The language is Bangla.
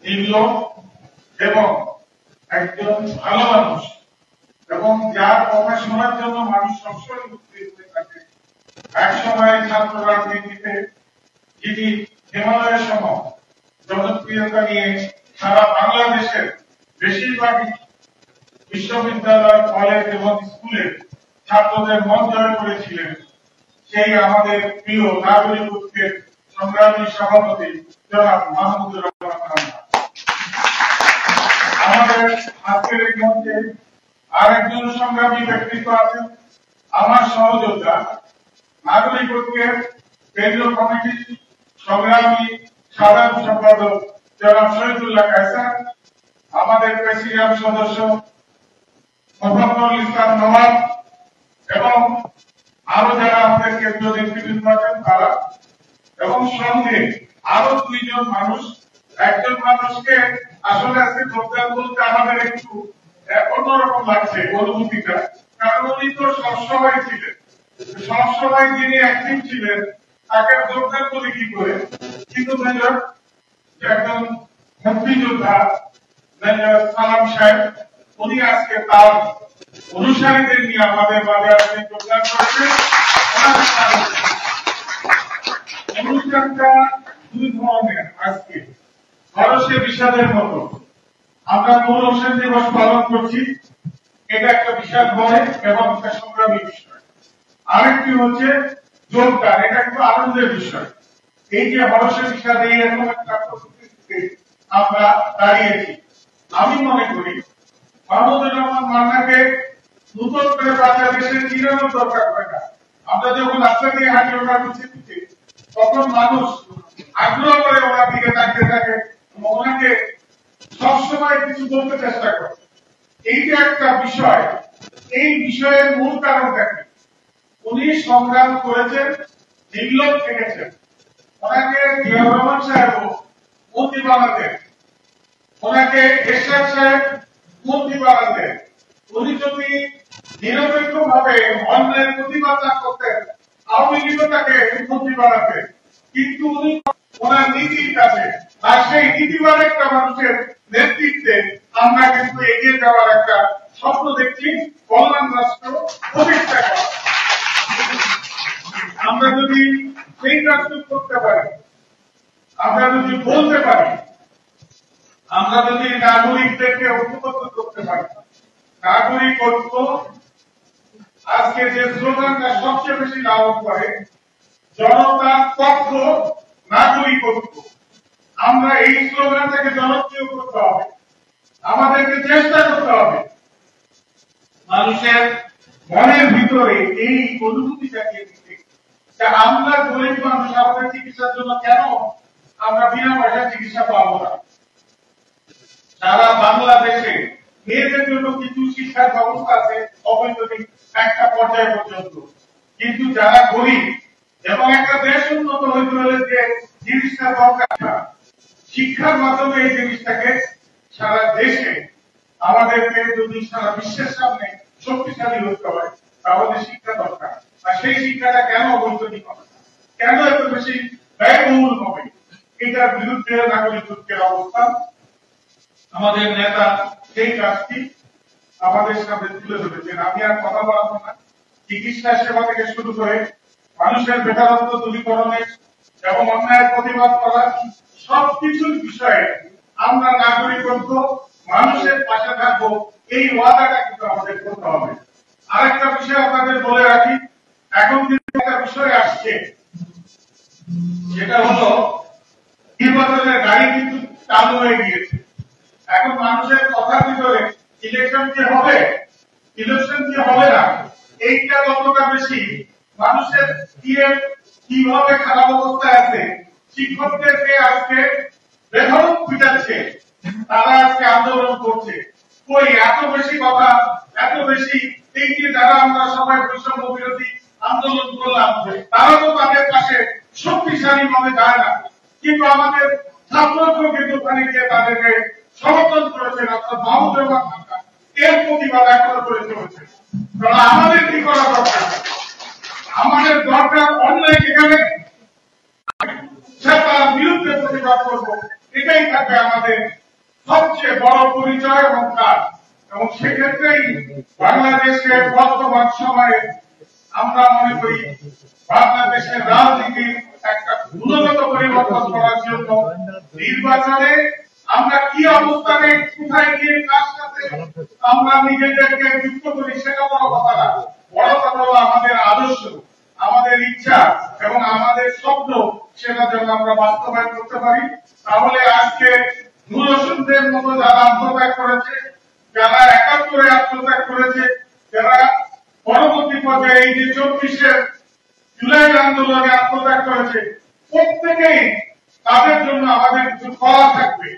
নির্লোভ এবং একজন ভালো মানুষ এবং যার কথা শোনার জন্য মানুষ সবসময় উদ্গ্রীব হয়ে থাকে। এক সময় ছাত্র রাজনীতিতে যিনি হিমালয়ের সম জনপ্রিয়তা নিয়ে সারা বাংলাদেশের বেশিরভাগ বিশ্ববিদ্যালয়, কলেজ এবং স্কুলের ছাত্রদের মন জয় করেছিলেন, সেই আমাদের প্রিয় নাগরিক ঐক্যের সংগ্রামী সভাপতি জনাব মাহমুদুর রহমান খান। আমাদের আজকের এই মঞ্চে আরেকজন সংগ্রামী ব্যক্তিত্ব আছেন, আমার সহযোদ্ধা, নাগরিক ঐক্যের কেন্দ্রীয় কমিটির সংগ্রামী সাধারণ সম্পাদক জনাব শহীদুল্লাহ কায়সার, আমাদের প্রেসিডিয়াম সদস্য মোহাম্মদ ইসলাম নওয়াব এবং আরো যারা আমাদের কেন্দ্রীয় নেতৃবৃন্দ আছেন তারা, এবং সঙ্গে আরো দুইজন মানুষ। একজন মানুষকে আসলে আজকে যোগদান বলতে আমাদের একটু অন্যরকম লাগছে অনুভূতিটা, কারণ উনি তো সবসময় ছিলেন, সবসময় যিনি অ্যাক্টিভ ছিলেন তাকে যোগদান বলি কি করে। কিন্তু মেজর একজন মুক্তিযোদ্ধা মেজর সালাম সাহেব, উনি আজকে তার অনুসারীদের নিয়ে আমাদের মাঝে আজকে যোগদান করেছেন। অনুষ্ঠানটা দুই ধরনের। আজকে খরচে বিষাদের মতো আমরা নূর হোসেন দিবস পালন করছি, এটা একটা বিষাদ হয় এবং একটা সংগ্রামী বিষয়। আরেকটি হচ্ছে যোগদান, এটা একটু আনন্দের বিষয়। এই যে হরসে বিষাদ, এই এরকম একটা পরিস্থিতিতে আমরা দাঁড়িয়েছি। আমি মনে করি মাহমুদুর রহমান মান্নাকে নতুন করে বাংলাদেশের চিরানোর দরকার হয় না। আমরা যখন রাস্তা দিয়ে হাঁটি ওনার পিছিয়ে পিছিয়ে, তখন মানুষ আগ্রহ করে ওনার দিকে তাকিয়ে থাকে, ওনাকে সবসময় কিছু বলতে চেষ্টা করে। এই যে একটা বিষয়, এই বিষয়ের মূল কারণটা কি? উনি সংগ্রাম করেছেন, নির্লোভ থেকেছেন। ওনাকে জিয়াউর রহমান সাহেব মন্ত্রী বানাতেন, ওনাকে এরশাদ সাহেব মন্ত্রী বানাতেন। উনি যদি নিরপেক্ষ ভাবে অন্যায়ের প্রতিবাদ না করতেন, আওয়ামী লীগ তাকে মন্ত্রী বানাতেন। কিন্তু উনি ওনার নীতির কাছে আর সেই নীতিবান একটা মানুষের নেতৃত্বে আমরা কিন্তু এগিয়ে যাওয়ার একটা স্বপ্ন দেখছি, কল্যাণ রাষ্ট্র প্রতিষ্ঠা করা। আমরা যদি সেই কাজটুকু করতে পারি, আমরা যদি বলতে পারি, আমরা যদি নাগরিকদেরকে ঐক্যবদ্ধ করতে পারি, নাগরিক ঐক্য আজকে যে স্লোগানটা সবচেয়ে বেশি লালন করে, জনতার পক্ষ নাগরিক ঐক্য, আমরা এই স্লোগানটাকে জনপ্রিয় করতে হবে। আমাদেরকে চেষ্টা করতে হবে মানুষের মনের ভিতরে এই অনুভূতিটাকে দিতে, যে আমরা গরিব মানুষ, আমাদের চিকিৎসার জন্য কেন আমরা বিনা পয়সায় চিকিৎসা পাবো না। সারা বাংলাদেশে মেয়েদের জন্য কিছু শিক্ষার ব্যবস্থা আছে অবৈতনিক একটা পর্যায় পর্যন্ত, কিন্তু যারা গরিব এবং একটা দেশ উন্নত হইতে হলে যে জিনিসটা দরকার, শিক্ষার মাধ্যমে এই জিনিসটাকে সারা দেশে আমাদেরকে যদি সারা বিশ্বের সামনে শক্তিশালী হতে হয়, তাহলে শিক্ষা দরকার। আর সেই শিক্ষাটা কেন অবৈতনিক হবে, কেন এত বেশি ব্যয়বহুল হবে, এটার বিরুদ্ধে নাগরিক ঐক্যের অবস্থান। আমাদের নেতা সেই কাজটি আমাদের সামনে তুলে ধরেছেন। আমি আর কথা বলবো না। চিকিৎসা সেবা থেকে শুরু করে মানুষের বেকারত্ব দূরীকরণের এবং অন্যায়ের প্রতিবাদ করার সবকিছুর বিষয়ে আমরা নাগরিক ঐক্য, মানুষের পাশে থাকবো, এই ওয়াদাটা কিন্তু আমাদের করতে হবে। আরেকটা বিষয় আপনাদের বলে রাখি, এখন কিন্তু একটা বিষয় আসছে, সেটা হলো নির্বাচনের গাড়ি কিন্তু চালু হয়ে গিয়েছে। এখন মানুষের কথার ভিতরে ইলেকশন যে হবে, ইলেকশন যে হবে না, এইটা যতটা বেশি মানুষের কিভাবে খারাপ অবস্থায় আছে, শিক্ষকদেরকে আজকে বেধড়ক পিটাচ্ছে, তারা আজকে আন্দোলন করছে। কই এত বেশি কথা, এত বেশি এই যে যারা আমরা সবাই বৈষম্য বিরোধী আন্দোলন করলাম, তারা তো তাদের পাশে শক্তিশালী ভাবে যায় না, কিন্তু আমাদের ছাত্রকেও কিন্তু ওখানে গিয়ে তাদেরকে সমর্থন করেছেন, অর্থাৎ মাহমুদুর রহমান খান এর প্রতিবাদ এখনো করে চলেছে। কারণ আমাদের কি করা দরকার? আমাদের দরকার অন্যায় যেখানে সে তার বিরুদ্ধে প্রতিবাদ করবো, এটাই থাকবে আমাদের সবচেয়ে বড় পরিচয় এবং কাজ। এবং সেক্ষেত্রেই বাংলাদেশের বর্তমান সময়ে আমরা মনে করি বাংলাদেশের রাজনীতির একটা গুণগত পরিবর্তন করার জন্য নির্বাচনে আমরা কি অবস্থানে কোথায় গিয়ে কার সাথে আমরা নিজেদেরকে যুক্ত করি সেটা বড় কথা না। বড় কথা হলো আমাদের আদর্শ, আমাদের ইচ্ছা এবং আমাদের স্বপ্ন, সেটা যেন আমরা বাস্তবায়ন করতে পারি। তাহলে আজকে নূর হোসেনদের মতো যারা আত্মত্যাগ করেছে, যারা ৭১ আত্মত্যাগ করেছে, যারা পরবর্তী পর্যায়ে এই যে ২৪ জুলাই আন্দোলনে আত্মত্যাগ করেছে, প্রত্যেকেই তাদের জন্য আমাদের কিছু করা থাকবে।